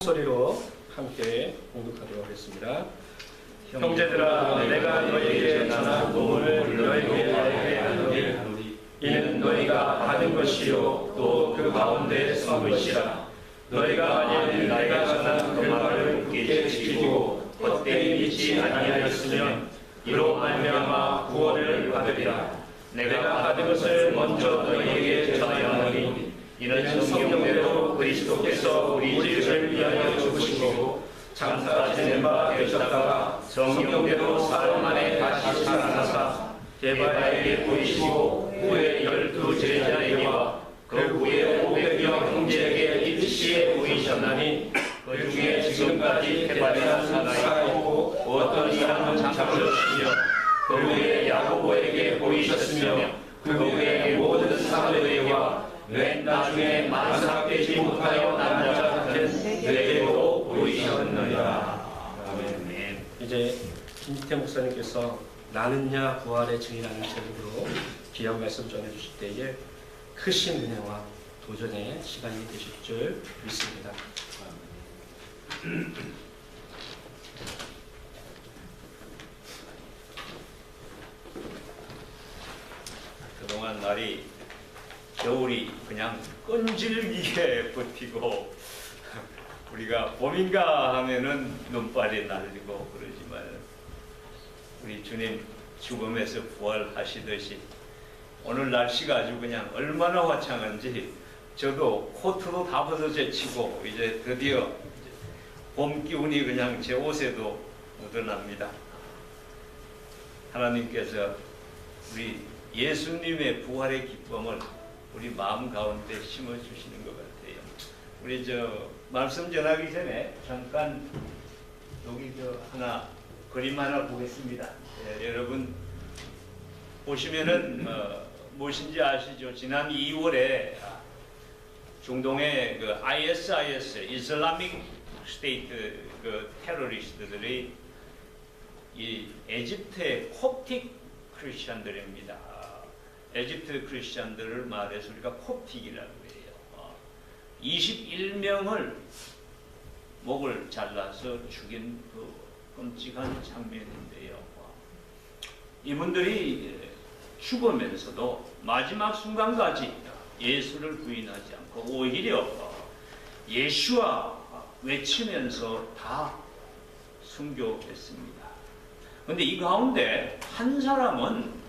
소리로 함께 공독하도록 하겠습니다. 형제들아, 내가 너희에게 전한 복음을 너희에게 알게 이는 너희가 받은 것이요 또 그 가운데 선 것이라. 너희가 만일 내가 전한 그 말을 굳게 지키고 헛되이 믿지 아니하였으면 이로 말미암아 구원을 받으리라. 내가 받은 것을 먼저 너희에게 전하였노니 이는 성경대로 그리스도께서 우리 죄를 위하여 죽으시고 장사 지낸 바 되셨다가 성경대로 사흘 만에 다시 살아나사 게바에게 보이시고 후에 12 제자에게와 그 후에 500여 형제에게 일시에 보이셨나니 그 중에 지금까지 게바에는 살아있고 어떤 이랑은 잠들었으며 그 후에 야고보에게 보이셨으며 그 후에 모든 사도에게와 맨 나중에 만삭되지 못하여 남은 자 같은 내게도 보이셨느니라. 아멘. 이제 김기태 목사님께서 나는야 부활의 증인이라는 제목으로 귀한 말씀 전해주실 때에 크신 은혜와 도전의 시간이 되실 줄 믿습니다. 그동안 날이 겨울이 그냥 끈질기게 버티고 우리가 봄인가 하면은 눈발이 날리고 그러지만 우리 주님 죽음에서 부활하시듯이 오늘 날씨가 아주 그냥 얼마나 화창한지 저도 코트도 다 벗어 제치고 이제 드디어 봄 기운이 그냥 제 옷에도 묻어납니다. 하나님께서 우리 예수님의 부활의 기쁨을 우리 마음 가운데 심어주시는 것 같아요. 우리 말씀 전하기 전에 잠깐 여기 하나 그림 하나 보겠습니다. 여러분 보시면은 무엇인지 아시죠? 지난 2월에 중동의 그 ISIS 이슬라믹 스테이트 그 테러리스트들이 이 에집트의 콥틱 크리스천들입니다. 에집트 크리스천들을 말해서 우리가 콥틱이라고 해요. 21명을 목을 잘라서 죽인 그 끔찍한 장면인데요. 이분들이 죽으면서도 마지막 순간까지 예수를 부인하지 않고 오히려 예수와 외치면서 다 순교했습니다. 그런데 이 가운데 한 사람은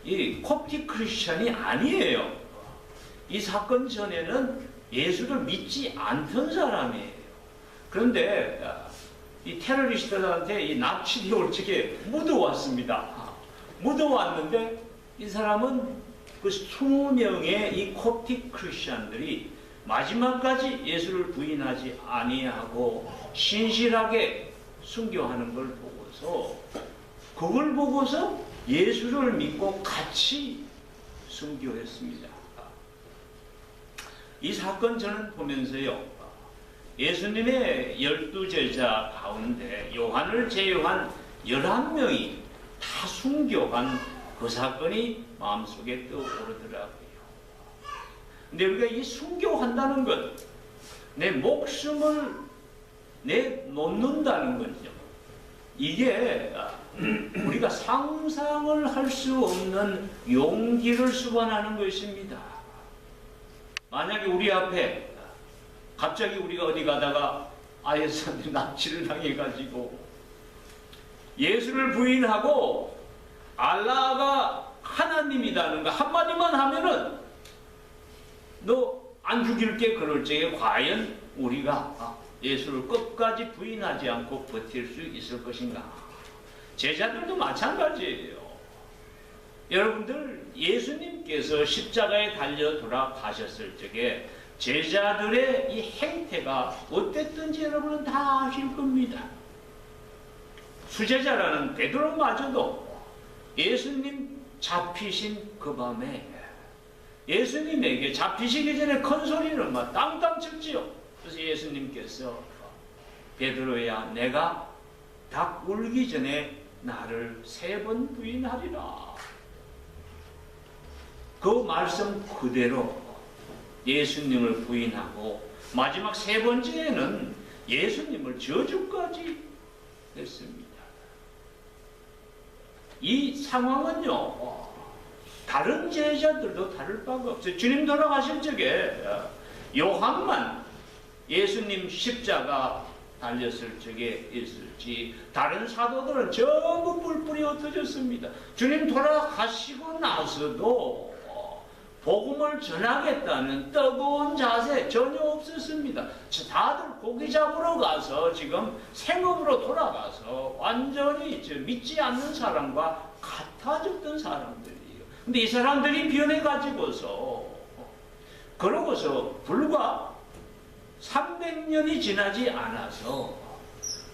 이 콥틱 크리스천이 아니에요. 이 사건 전에는 예수를 믿지 않던 사람이에요. 그런데 이 테러리스트들한테 이 납치되어 올 적에 묻어왔습니다. 묻어왔는데 이 사람은 그 20명의 이 콥틱 크리스천들이 마지막까지 예수를 부인하지 아니하고 신실하게 순교하는 걸 보고서 그걸 보고서 예수를 믿고 같이 순교했습니다. 이 사건 저는 보면서요, 예수님의 12 제자 가운데 요한을 제외한 11명이 다 순교한 그 사건이 마음속에 떠오르더라고요. 근데 우리가 이 순교한다는 것, 내 목숨을 내놓는다는 거죠. 이게 우리가 상상을 할 수 없는 용기를 수반하는 것입니다. 만약에 우리 앞에 갑자기 우리가 어디 가다가 IS한테 납치를 당해가지고 예수를 부인하고 알라가 하나님이라는 거 한마디만 하면은 너 안 죽일게 그럴 적에 과연 우리가 예수를 끝까지 부인하지 않고 버틸 수 있을 것인가? 제자들도 마찬가지예요. 여러분들 예수님께서 십자가에 달려 돌아가셨을 적에 제자들의 이 행태가 어땠던지 여러분은 다 아실 겁니다. 수제자라는 베드로마저도 예수님 잡히신 그 밤에 예수님에게 잡히시기 전에 큰 소리를 막 땅땅 쳤지요. 그래서 예수님께서 베드로야 내가 닭 울기 전에 나를 3번 부인하리라. 그 말씀 그대로 예수님을 부인하고 마지막 3번째에는 예수님을 저주까지 했습니다. 이 상황은요, 다른 제자들도 다를 바가 없어요. 주님 돌아가실 적에 요한만 예수님 십자가 달렸을 적에 있을지 다른 사도들은 전부 뿔뿔이 흩어졌습니다. 주님 돌아가시고 나서도 복음을 전하겠다는 뜨거운 자세 전혀 없었습니다. 다들 고기 잡으러 가서 지금 생업으로 돌아가서 완전히 믿지 않는 사람과 같아졌던 사람들이에요. 근데 이 사람들이 변해가지고서 그러고서 불과 300년이 지나지 않아서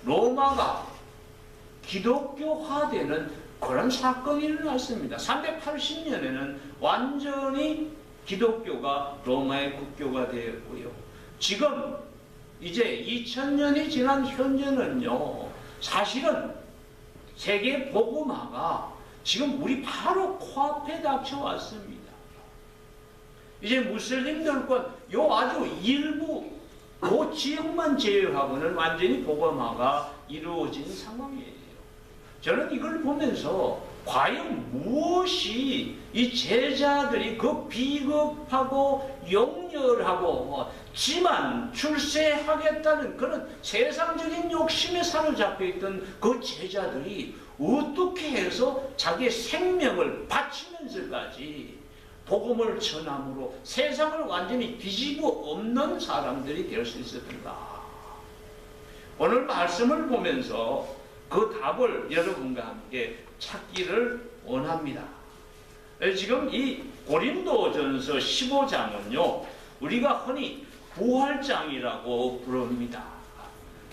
로마가 기독교화되는 그런 사건이 일어났습니다. 380년에는 완전히 기독교가 로마의 국교가 되었고요. 지금 이제 2000년이 지난 현재는요, 사실은 세계 복음화가 지금 우리 바로 코앞에 닥쳐왔습니다. 이제 무슬림들과 요 아주 일부 그 지역만 제외하고는 완전히 복음화가 이루어진 상황이에요. 저는 이걸 보면서 과연 무엇이 이 제자들이 그 비겁하고 용렬하고 지만 출세하겠다는 그런 세상적인 욕심에 사로잡혀 있던 그 제자들이 어떻게 해서 자기의 생명을 바치면서까지 복음을 전함으로 세상을 완전히 뒤집어 엎는 사람들이 될 수 있었던가. 오늘 말씀을 보면서 그 답을 여러분과 함께 찾기를 원합니다. 지금 이 고린도전서 15장은요, 우리가 흔히 부활장이라고 부릅니다.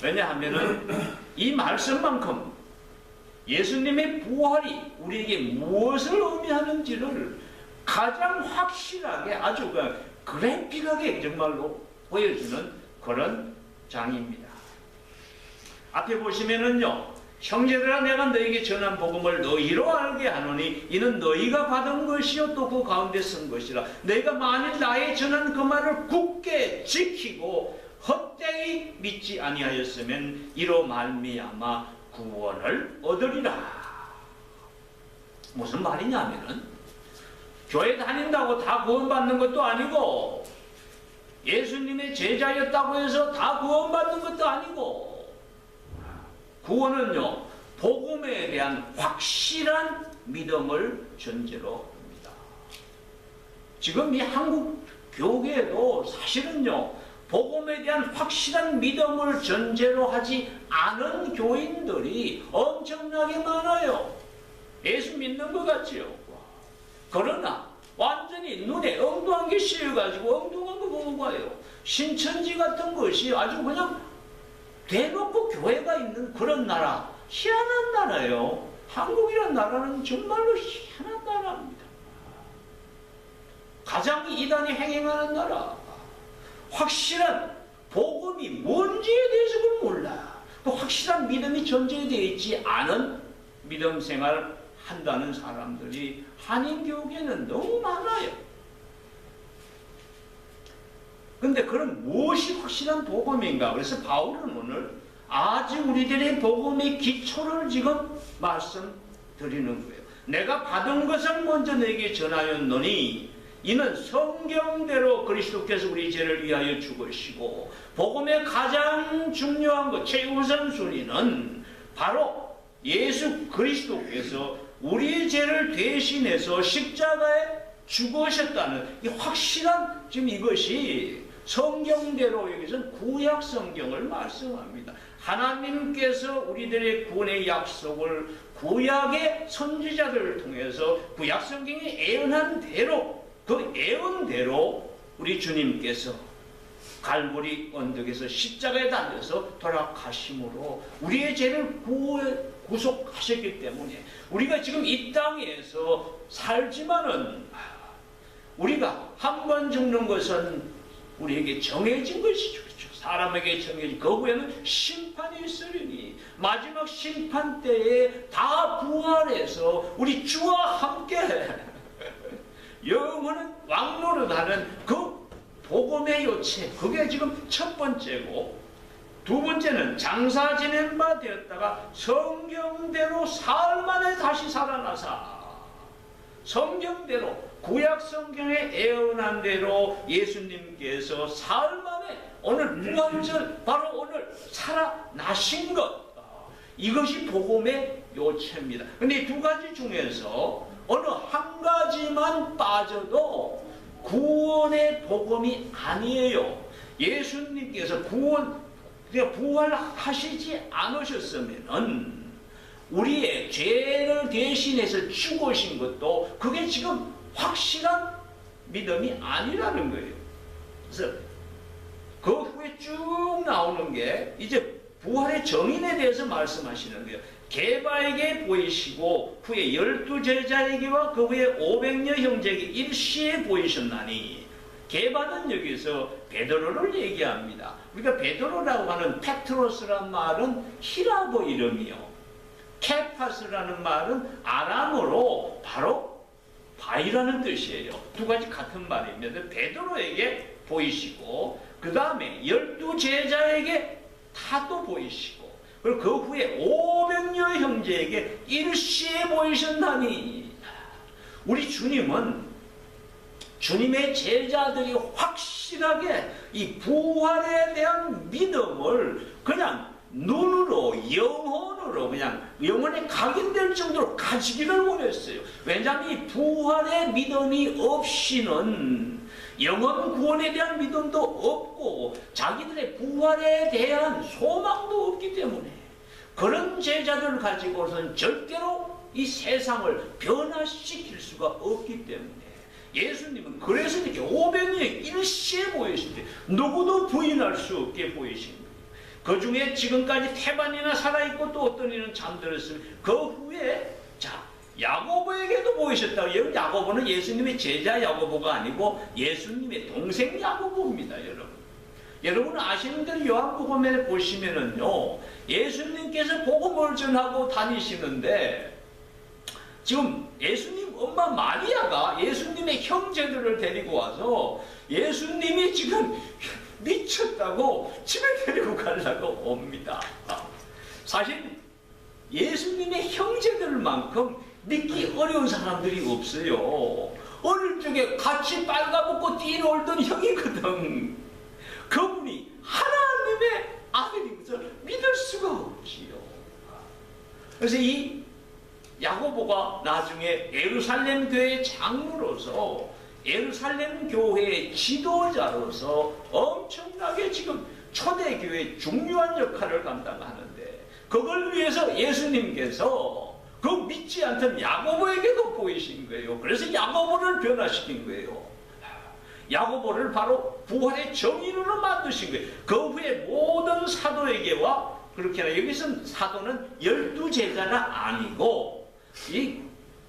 왜냐하면 이 말씀만큼 예수님의 부활이 우리에게 무엇을 의미하는지를 가장 확실하게 아주 그래픽하게 정말로 보여주는 그런 장입니다. 앞에 보시면은요, 형제들아 내가 너희에게 전한 복음을 너희로 알게 하노니 이는 너희가 받은 것이요 또 그 가운데 쓴 것이라. 너희가 만일 나의 전한 그 말을 굳게 지키고 헛되이 믿지 아니하였으면 이로 말미암아 구원을 얻으리라. 무슨 말이냐면은 교회 다닌다고 다 구원받는 것도 아니고 예수님의 제자였다고 해서 다 구원받는 것도 아니고 구원은요, 복음에 대한 확실한 믿음을 전제로 합니다. 지금 이 한국 교계에도 사실은요, 복음에 대한 확실한 믿음을 전제로 하지 않은 교인들이 엄청나게 많아요. 예수 믿는 것 같지요. 그러나 완전히 눈에 엉뚱한 게 씌어가지고 엉뚱한 거 보고 가요. 신천지 같은 것이 아주 그냥 대놓고 교회가 있는 그런 나라, 희한한 나라예요. 한국이라는 나라는 정말로 희한한 나라입니다. 가장 이단이 행행하는 나라. 확실한 복음이 뭔지에 대해서 몰라. 그 확실한 믿음이 전제되어 있지 않은 믿음 생활을 한다는 사람들이 한인교계는 너무 많아요. 근데 그럼 무엇이 확실한 복음인가? 그래서 바울은 오늘 아주 우리들의 복음의 기초를 지금 말씀드리는 거예요. 내가 받은 것을 먼저 너에게 전하였노니 이는 성경대로 그리스도께서 우리 죄를 위하여 죽으시고 복음의 가장 중요한 것, 최우선순위는 바로 예수 그리스도께서 우리의 죄를 대신해서 십자가에 죽으셨다는 이 확실한 지금 이것이 성경대로 여기서는 구약 성경을 말씀합니다. 하나님께서 우리들의 구원의 약속을 구약의 선지자들을 통해서 구약 성경이 예언한 대로 그 예언대로 우리 주님께서 갈보리 언덕에서 십자가에 달려서 돌아가심으로 우리의 죄를 구속하셨기 때문에 우리가 지금 이 땅에서 살지만은 우리가 한 번 죽는 것은 우리에게 정해진 것이죠. 사람에게 정해진 그 후에는 심판이 있으리니 마지막 심판 때에 다 부활해서 우리 주와 함께 영원한 왕노릇하는 그 복음의 요체, 그게 지금 첫 번째고 두 번째는 장사 지낸 바 되었다가 성경대로 사흘 만에 다시 살아나사 성경대로 구약 성경에 예언한 대로 예수님께서 사흘 만에 오늘 부활절 바로 오늘 살아나신 것, 이것이 복음의 요체입니다. 근데 이 두 가지 중에서 어느 한 가지만 빠져도 구원의 복음이 아니에요. 예수님께서 부활하시지 않으셨으면은 우리의 죄를 대신해서 죽으신 것도 그게 지금 확실한 믿음이 아니라는 거예요. 그래서 그 후에 쭉 나오는 게 이제 부활의 정인에 대해서 말씀하시는 거예요. 게바에게 보이시고 후에 12제자에게와 그 후에 500여 형제에게 일시에 보이셨나니, 게바는 여기서 베드로를 얘기합니다. 우리가 베드로라고 하는 페트로스란 말은 히라보 이름이요, 케파스라는 말은 아람어로 바로 바위라는 뜻이에요. 두 가지 같은 말입니다. 베드로에게 보이시고 그 다음에 12제자에게 다도 보이시고 그리고 그 후에 500여 형제에게 일시에 보이셨나니, 우리 주님은 주님의 제자들이 확실하게 이 부활에 대한 믿음을 그냥 눈으로 영혼으로 그냥 영혼에 각인될 정도로 가지기를 원했어요. 왜냐하면 이 부활의 믿음이 없이는 영원 구원에 대한 믿음도 없고 자기들의 부활에 대한 소망도 없기 때문에 그런 제자들을 가지고서는 절대로 이 세상을 변화시킬 수가 없기 때문에 예수님은 그래서 이렇게 500년 일시에 보이실 때 누구도 부인할 수 없게 보이신 거예요. 그 중에 지금까지 태반이나 살아있고 또 어떤 이는 잠들었으면 그 후에 야고보에게도 보이셨다고. 야고보는 예수님의 제자 야고보가 아니고 예수님의 동생 야고보입니다. 여러분 아시는 대로 요한복음에 보시면은요, 예수님께서 복음을 전하고 다니시는데 지금 예수님 엄마 마리아가 예수님의 형제들을 데리고 와서 예수님이 지금 미쳤다고 집에 데리고 가려고 옵니다. 사실 예수님의 형제들만큼 믿기 어려운 사람들이 없어요. 어릴 적에 같이 빨가벗고 뛰놀던 형이거든. 그분이 하나님의 아들인 것을 믿을 수가 없지요. 그래서 이 야고보가 나중에 예루살렘 교회의 장로로서 예루살렘 교회의 지도자로서 엄청나게 지금 초대교회의 중요한 역할을 감당하는데, 그걸 위해서 예수님께서 그 믿지 않던 야고보에게도 보이신 거예요. 그래서 야고보를 변화시킨 거예요. 야고보를 바로 부활의 정인으로 만드신 거예요. 그 후에 모든 사도에게와, 그렇게 여기서 사도는 12제자가 아니고 이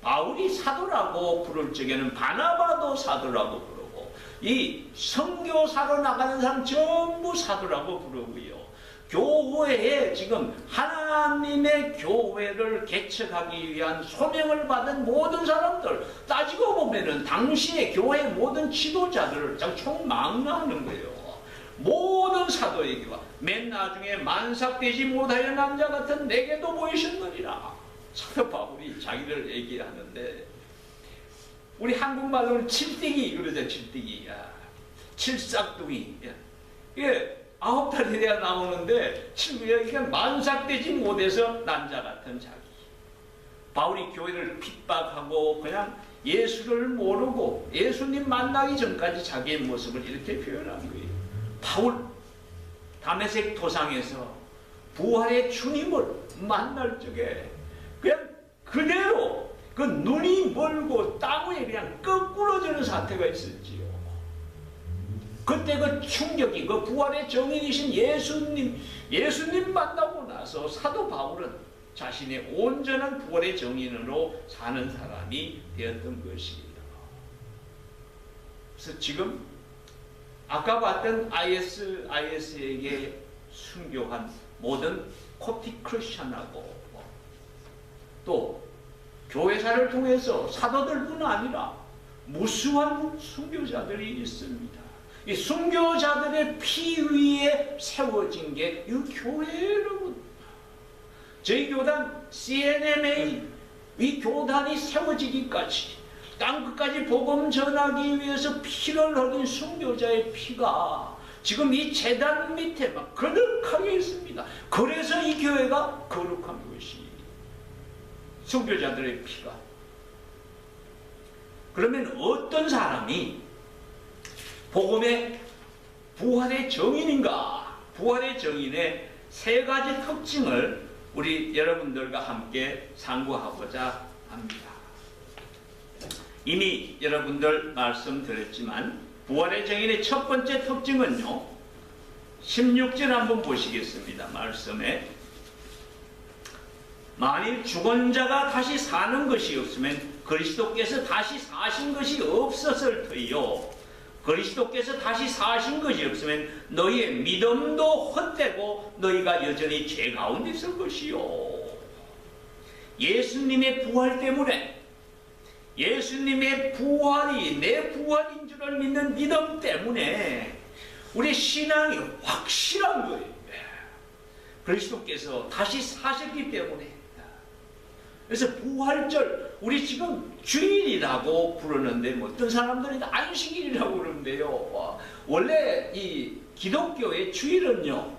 바울이 사도라고 부를 적에는 바나바도 사도라고 부르고 이 선교사로 나가는 사람 전부 사도라고 부르고요. 교회에 지금 하나님의 교회를 개척하기 위한 소명을 받은 모든 사람들 따지고 보면은 당시의 교회 모든 지도자들을 총망라하는 거예요. 모든 사도에게와 맨 나중에 만삭되지 못하여 남자 같은 내게도 보이셨느니라. 사도 바울이 자기를 얘기하는데, 우리 한국말로는 칠띠기 그러죠. 칠띠기, 칠싹둥이. 이게 9달이 돼야 나오는데 이게 만삭되지 못해서 남자 같은 자기. 바울이 교회를 핍박하고 그냥 예수를 모르고 예수님 만나기 전까지 자기의 모습을 이렇게 표현한 거예요. 바울 다메섹 도상에서 부활의 주님을 만날 적에 그냥 그대로 그 눈이 멀고 땀 위에 그냥 거꾸러지는 사태가 있었지요. 그때 그 충격이, 그 부활의 정인이신 예수님 만나고 나서 사도 바울은 자신의 온전한 부활의 정인으로 사는 사람이 되었던 것입니다. 그래서 지금 아까 봤던 IS에게 순교한 모든 코프틱 크리스천하고 또 교회사를 통해서 사도들뿐 아니라 무수한 순교자들이 있습니다. 이 순교자들의 피 위에 세워진 게 이 교회라고. 저희 교단 CNMA 이 교단이 세워지기까지 땅끝까지 복음 전하기 위해서 피를 흘린 순교자의 피가 지금 이 제단 밑에 막 거룩하게 있습니다. 그래서 이 교회가 거룩한 것이 순교자들의 피가. 그러면 어떤 사람이 복음의 부활의 정인인가? 부활의 정인의 세 가지 특징을 우리 여러분들과 함께 상고하고자 합니다. 이미 여러분들 말씀드렸지만 부활의 정인의 첫 번째 특징은요, 16절 한번 보시겠습니다. 말씀에 만일 죽은 자가 다시 사는 것이 없으면 그리스도께서 다시 사신 것이 없었을 터이요, 그리스도께서 다시 사신 것이 없으면 너희의 믿음도 헛되고 너희가 여전히 죄 가운데 있을 것이요. 예수님의 부활 때문에, 예수님의 부활이 내 부활인 줄을 믿는 믿음 때문에 우리 신앙이 확실한 거예요. 그리스도께서 다시 사셨기 때문에. 그래서 부활절, 우리 지금 주일이라고 부르는데 어떤 사람들은 안식일이라고 그러는데요. 원래 이 기독교의 주일은요,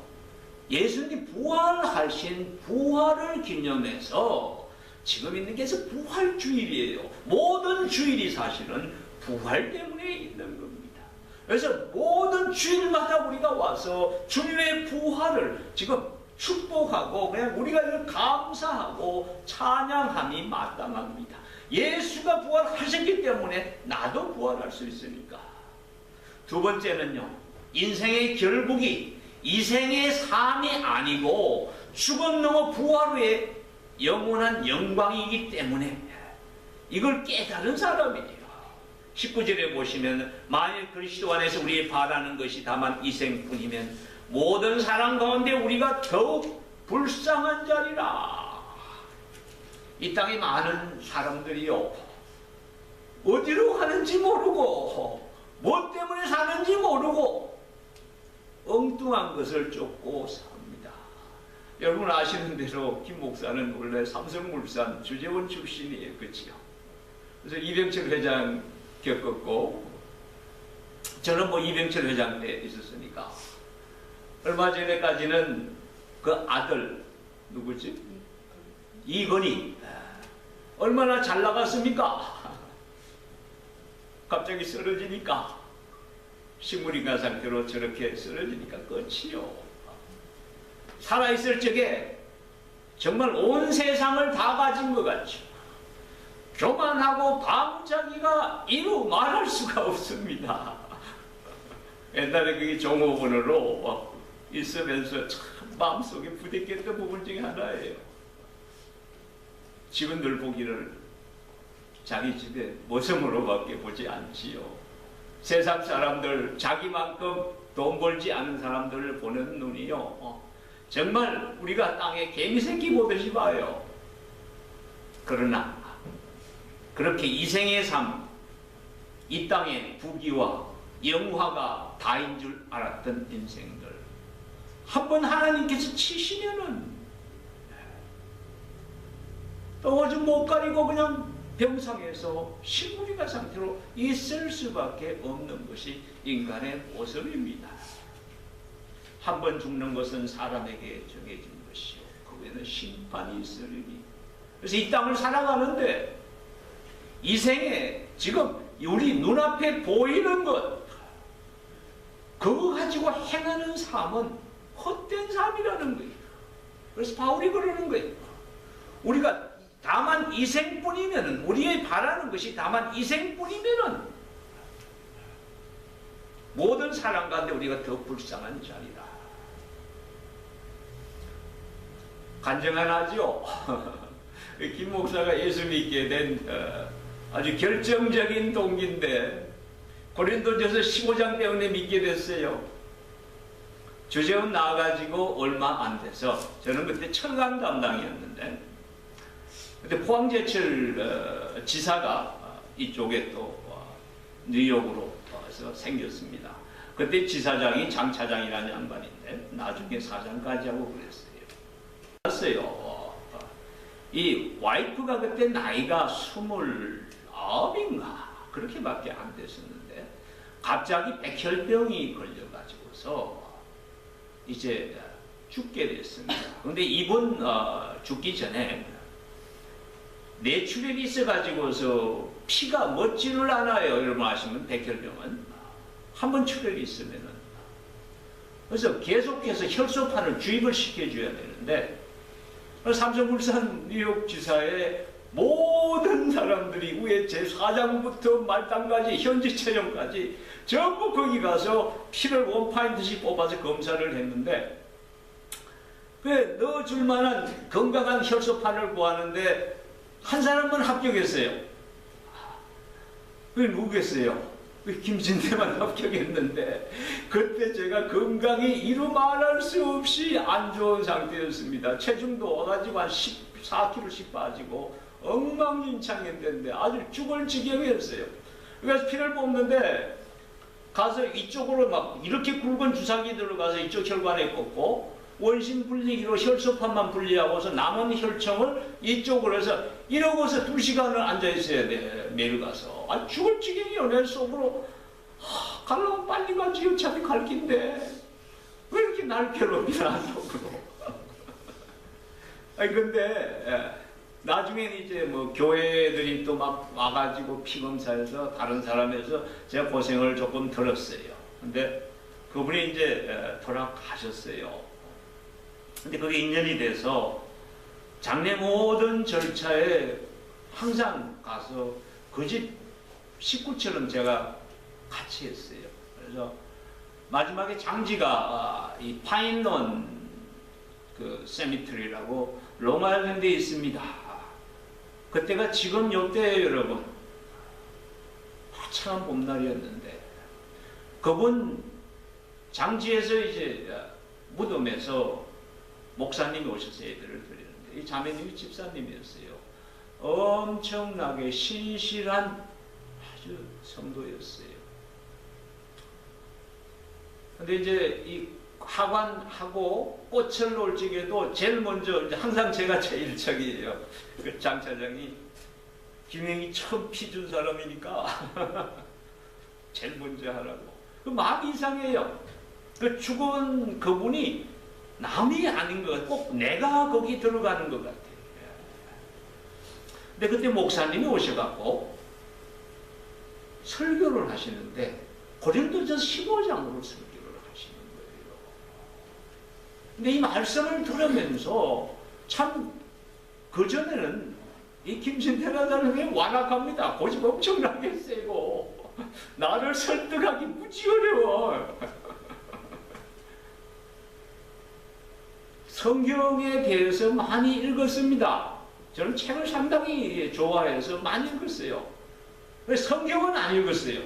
예수님 부활하신 부활을 기념해서 지금 있는 게 부활주일이에요. 모든 주일이 사실은 부활 때문에 있는 겁니다. 그래서 모든 주일마다 우리가 와서 주님의 부활을 지금 축복하고 그냥 우리가 감사하고 찬양함이 마땅합니다. 예수가 부활하셨기 때문에 나도 부활할 수 있으니까. 두 번째는요, 인생의 결국이 이 생의 삶이 아니고 죽음 넘어 부활 후에 영원한 영광이기 때문에 이걸 깨달은 사람이에요. 19절에 보시면 만일 그리스도 안에서 우리의 바라는 것이 다만 이 생뿐이면 모든 사람 가운데 우리가 더욱 불쌍한 자리라. 이 땅에 많은 사람들이요, 어디로 가는지 모르고 뭐 때문에 사는지 모르고 엉뚱한 것을 쫓고 삽니다. 여러분 아시는 대로 김 목사는 원래 삼성물산 주재원 출신이에요. 그렇죠? 그래서 이병철 회장 겪었고 저는 뭐 이병철 회장 때 있었으니까 얼마 전에까지는 그 아들 누구지? 이건희 얼마나 잘 나갔습니까? 갑자기 쓰러지니까 식물인간 상태로 저렇게 쓰러지니까 끝이요. 살아있을 적에 정말 온 세상을 다 가진 것 같죠. 교만하고 방자기가 이루 말할 수가 없습니다. 옛날에 그게 종업원으로 있으면서 참 마음속에 부대꼈던 부분 중에 하나예요. 직원들 보기를 자기 집에 모성으로밖에 보지 않지요. 세상 사람들, 자기만큼 돈 벌지 않은 사람들을 보는 눈이요, 정말 우리가 땅에 개미새끼 보듯이 봐요. 그러나 그렇게 이생의 삶, 이 땅의 부귀와 영화가 다인 줄 알았던 인생들, 한번 하나님께서 치시면은 떠오지 못 가리고 그냥 병상에서 식물인간 상태로 있을 수밖에 없는 것이 인간의 모습입니다. 한 번 죽는 것은 사람에게 정해진 것이요, 그 후에는 심판이 있으리니. 그래서 이 땅을 살아가는데 이 생에 지금 우리 눈앞에 보이는 것, 그거 가지고 행하는 삶은 헛된 삶이라는 거예요. 그래서 바울이 그러는 거예요. 우리가 다만 이 생뿐이면은, 우리의 바라는 것이 다만 이 생뿐이면은 모든 사람 가운데 우리가 더 불쌍한 자리다. 간증하나죠? 김 목사가 예수 믿게 된 아주 결정적인 동기인데, 고린도전서 15장 때문에 믿게 됐어요. 주재원 나와가지고 얼마 안 돼서, 저는 그때 철강 담당이었는데, 그때 포항제철 지사가 이쪽에 또 뉴욕으로 와서 생겼습니다. 그때 지사장이 장차장이라는 양반인데 나중에 사장까지 하고 그랬어요. 이 와이프가 그때 나이가 29인가 그렇게밖에 안 됐었는데 갑자기 백혈병이 걸려가지고서 이제 죽게 됐습니다. 근데 이분 죽기 전에 뇌출혈이 있어가지고서 피가 멎지를 않아요. 여러분 아시면 백혈병은 한번 출혈이 있으면은 그래서 계속해서 혈소판을 주입을 시켜줘야 되는데 삼성물산 뉴욕지사의 모든 사람들이 위에 제4장부터 말단까지 현지체령까지 전부 거기 가서 피를 1파인트씩 뽑아서 검사를 했는데 그 넣어줄 만한 건강한 혈소판을 구하는데 한 사람만 합격했어요. 그게 누구겠어요? 김진태만 합격했는데 그때 제가 건강이 이루 말할 수 없이 안 좋은 상태였습니다. 체중도 와가지고 한 14kg씩 빠지고 엉망진창했는데 아주 죽을 지경이었어요. 그래서 피를 뽑는데 가서 이쪽으로 막 이렇게 굵은 주사기 들어가서 이쪽 혈관에 꽂고 원심 분리기로 혈소판만 분리하고서 남은 혈청을 이쪽으로 해서 이러고서 2시간을 앉아있어야 돼. 매일 가서 죽을 지경이요. 내 속으로 가려면 빨리 가지 어차피 갈 긴데 왜 이렇게 날 괴롭히나 속으로. 근데 나중에는 이제 뭐 교회들이 또 막 와가지고 피검사해서 다른 사람에서 제가 고생을 조금 들었어요. 근데 그분이 이제 돌아가셨어요. 근데 그게 인연이 돼서 장례 모든 절차에 항상 가서 그 집 식구처럼 제가 같이 했어요. 그래서 마지막에 장지가 이 파인론 그 세미트리라고 롱아일랜드에 있습니다. 그때가 지금 요때예요, 여러분. 화창한 봄날이었는데 그분 장지에서 이제 무덤에서 목사님이 오셔서 예배를 드리는데 이 자매님이 집사님이었어요. 엄청나게 신실한 아주 성도였어요. 근데 이제 이 하관하고 꽃을 놓을 적에도 제일 먼저 이제 항상 제가 제일 저기예요. 그 장차장이 김영이 처음 피 준 사람이니까 제일 먼저 하라고. 그 마음이 이상해요. 그 죽은 그분이 남이 아닌 것 같아. 꼭 내가 거기 들어가는 것 같아. 근데 그때 목사님이 오셔갖고 설교를 하시는데 고린도전서 15장으로 설교를 하시는 거예요. 근데 이 말씀을 들으면서 참 그전에는 이 김진태라는 사람이 완악합니다. 고집 엄청나게 세고 나를 설득하기 무지 어려워. 성경에 대해서 많이 읽었습니다. 저는 책을 상당히 좋아해서 많이 읽었어요. 성경은 안 읽었어요.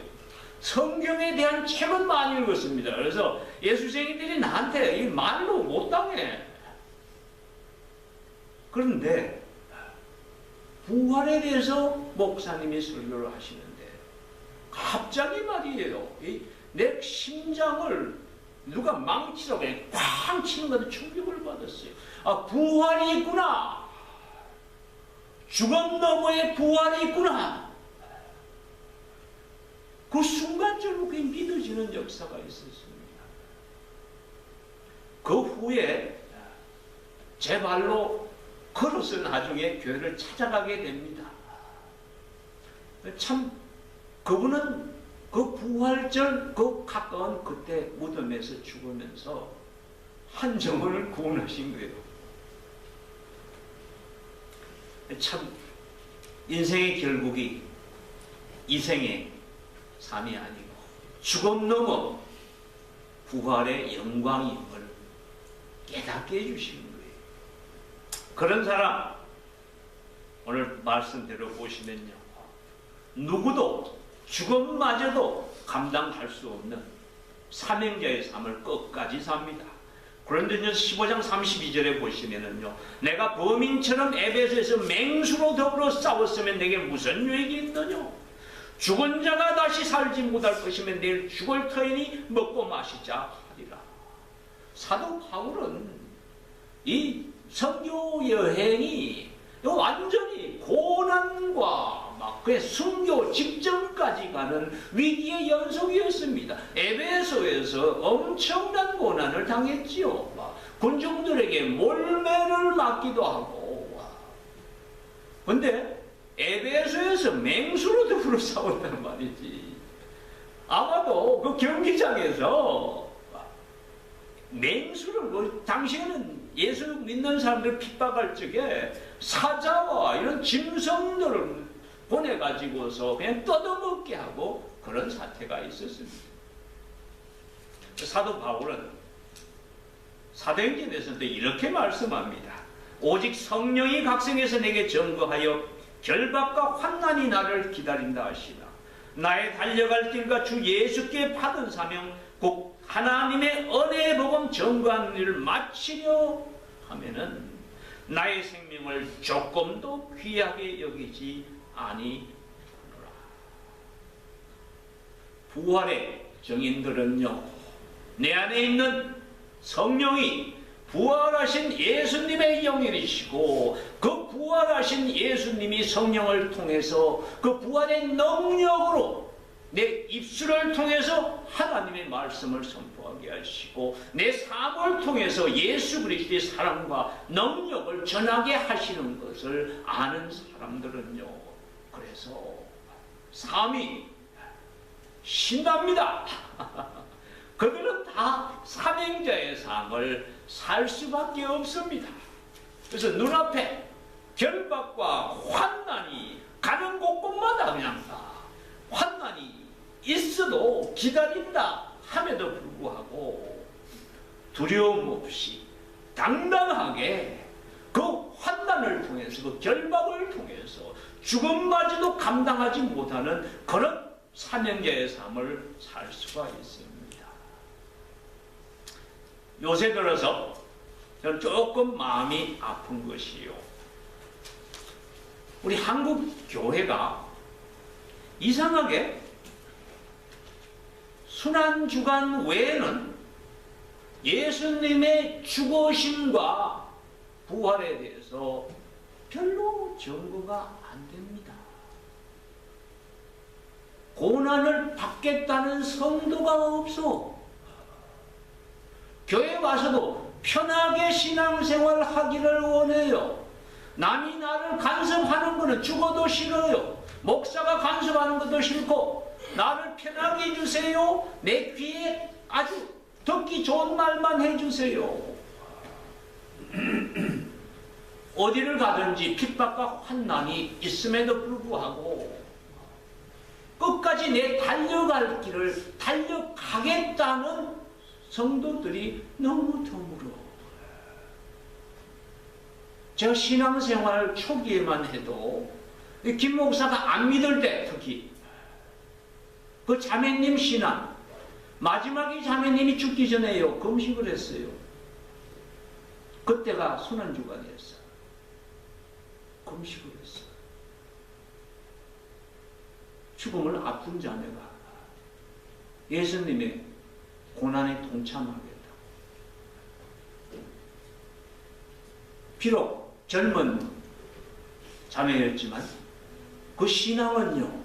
성경에 대한 책은 많이 읽었습니다. 그래서 예수쟁이들이 나한테 이 말로 못 당해. 그런데 부활에 대해서 목사님이 설교를 하시는데 갑자기 말이에요. 내 심장을 누가 망치라고 꽝 치는 것에 충격을 받았어요. 부활이 있구나. 죽음 너머에 부활이 있구나. 그 순간적으로 그게 믿어지는 역사가 있었습니다. 그 후에 제 발로 걸어서 나중에 교회를 찾아가게 됩니다. 참 그분은 그 부활절 그 가까운 그때 무덤에서 죽으면서 한 영혼을 구원하신 거예요. 참 인생의 결국이 이생의 삶이 아니고 죽음 넘어 부활의 영광임을 깨닫게 해주시는 거예요. 그런 사람 오늘 말씀대로 보시면요, 누구도 죽음마저도 감당할 수 없는 사명자의 삶을 끝까지 삽니다. 고린도전서 15장 32절에 보시면은요, 내가 범인처럼 에베소에서 맹수로 더불어 싸웠으면 내게 무슨 유익이 있더냐? 죽은 자가 다시 살지 못할 것이면 내일 죽을 터이니 먹고 마시자 하리라. 사도 바울은 이 선교 여행이 완전히 고난과 막 그의 순교 직전까지 가는 위기의 연속이었습니다. 에베소에서 엄청난 고난을 당했지요. 군중들에게 몰매를 맞기도 하고. 근데 에베소에서 맹수로 더불어 싸웠단 말이지. 아마도 그 경기장에서 맹수를, 당시에는 예수 믿는 사람들 핍박할 적에 사자와 이런 짐승들을 보내가지고서 그냥 뜯어먹게 하고 그런 사태가 있었습니다. 사도 바울은 사도행전에서도 이렇게 말씀합니다. 오직 성령이 각성해서 내게 증거하여 결박과 환난이 나를 기다린다 하시나 나의 달려갈 길과 주 예수께 받은 사명 곧 하나님의 은혜의 복음 증거하는 일을 마치려 하면은 나의 생명을 조금도 귀하게 여기지 아니하노라. 부활의 증인들은요, 내 안에 있는 성령이 부활하신 예수님의 영이시고 그 부활하신 예수님이 성령을 통해서 그 부활의 능력으로 내 입술을 통해서 하나님의 말씀을 선포하게 하시고 내 삶을 통해서 예수 그리스도의 사랑과 능력을 전하게 하시는 것을 아는 사람들은요, 그래서 삶이 신납니다. 그들은 다 사명자의 삶을 살 수밖에 없습니다. 그래서 눈앞에 결박과 환난이 가는 곳곳마다 그냥 환난이 있어도 기다린다 함에도 불구하고 두려움 없이 당당하게 그 환난을 통해서 그 결박을 통해서 죽음까지도 감당하지 못하는 그런 사명자의 삶을 살 수가 있습니다. 요새 들어서 저는 조금 마음이 아픈 것이요, 우리 한국 교회가 이상하게 순환주간 외에는 예수님의 죽으심과 부활에 대해서 별로 증거가 안 됩니다. 고난을 받겠다는 성도가 없어. 교회 와서도 편하게 신앙생활 하기를 원해요. 남이 나를 간섭하는 것은 죽어도 싫어요. 목사가 간섭하는 것도 싫고, 나를 편하게 해주세요. 내 귀에 아주 듣기 좋은 말만 해주세요. 어디를 가든지 핍박과 환난이 있음에도 불구하고 끝까지 내 달려갈 길을 달려가겠다는 성도들이 너무 드물어. 제가 신앙생활 초기에만 해도 김 목사가 안 믿을 때, 특히 그 자매님 신앙, 마지막에 자매님이 죽기 전에요, 금식을 했어요. 그때가 순환주간이었어. 금식을 했어. 죽음을 앞둔 자매가 예수님의 고난에 동참하겠다. 비록 젊은 자매였지만 그 신앙은요,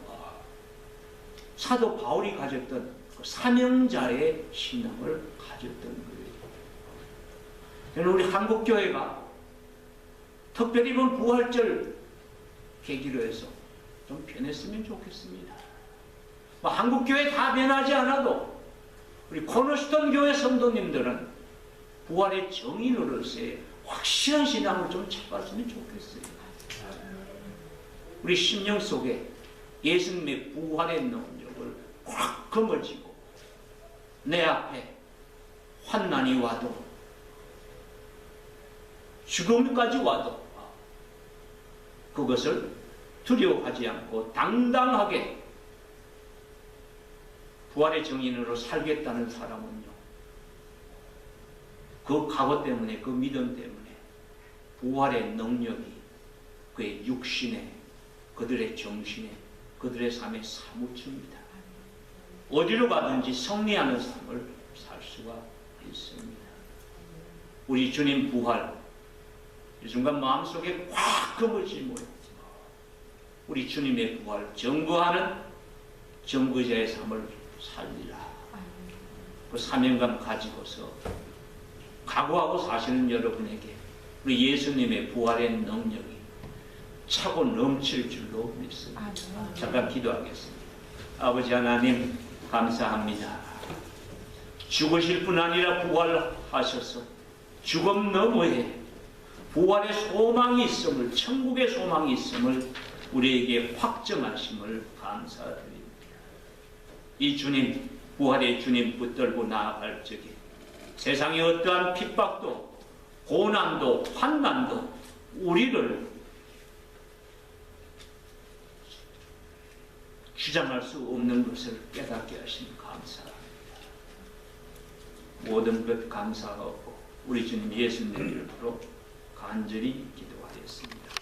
사도 바울이 가졌던 그 사명자의 신앙을 가졌던 거예요. 저는 우리 한국교회가 특별히 이번 부활절 계기로 해서 좀 변했으면 좋겠습니다. 뭐 한국교회 다 변하지 않아도 우리 코너스톤 교회 성도님들은 부활의 정인으로서의 확실한 신앙을 좀 찾았으면 좋겠어요. 우리 심령 속에 예수님의 부활의 능력을 확 거머쥐고 내 앞에 환난이 와도 죽음까지 와도 그것을 두려워하지 않고 당당하게 부활의 정인으로 살겠다는 사람은요, 그 각오 때문에, 그 믿음 때문에 부활의 능력이 그의 육신에, 그들의 정신에, 그들의 삶에 사무칩니다. 어디로 가든지 승리하는 삶을 살 수가 있습니다. 우리 주님 부활, 이 순간 마음속에 꽉 그물질모요. 우리 주님의 부활 증거하는 증거자의 삶을 살리라. 그 사명감 가지고서 각오하고 사시는 여러분에게 우리 예수님의 부활의 능력이 차고 넘칠 줄로 믿습니다. 잠깐 기도하겠습니다. 아버지 하나님 감사합니다. 죽으실 뿐 아니라 부활하셔서 죽음 너머에 부활의 소망이 있음을, 천국의 소망이 있음을 우리에게 확정하심을 감사드립니다. 이 주님, 부활의 주님 붙들고 나아갈 적에 세상의 어떠한 핍박도 고난도 환난도 우리를 주장할 수 없는 것을 깨닫게 하시니 감사합니다. 모든 것 감사하고 우리 주님 예수님 이름으로 간절히 기도하였습니다.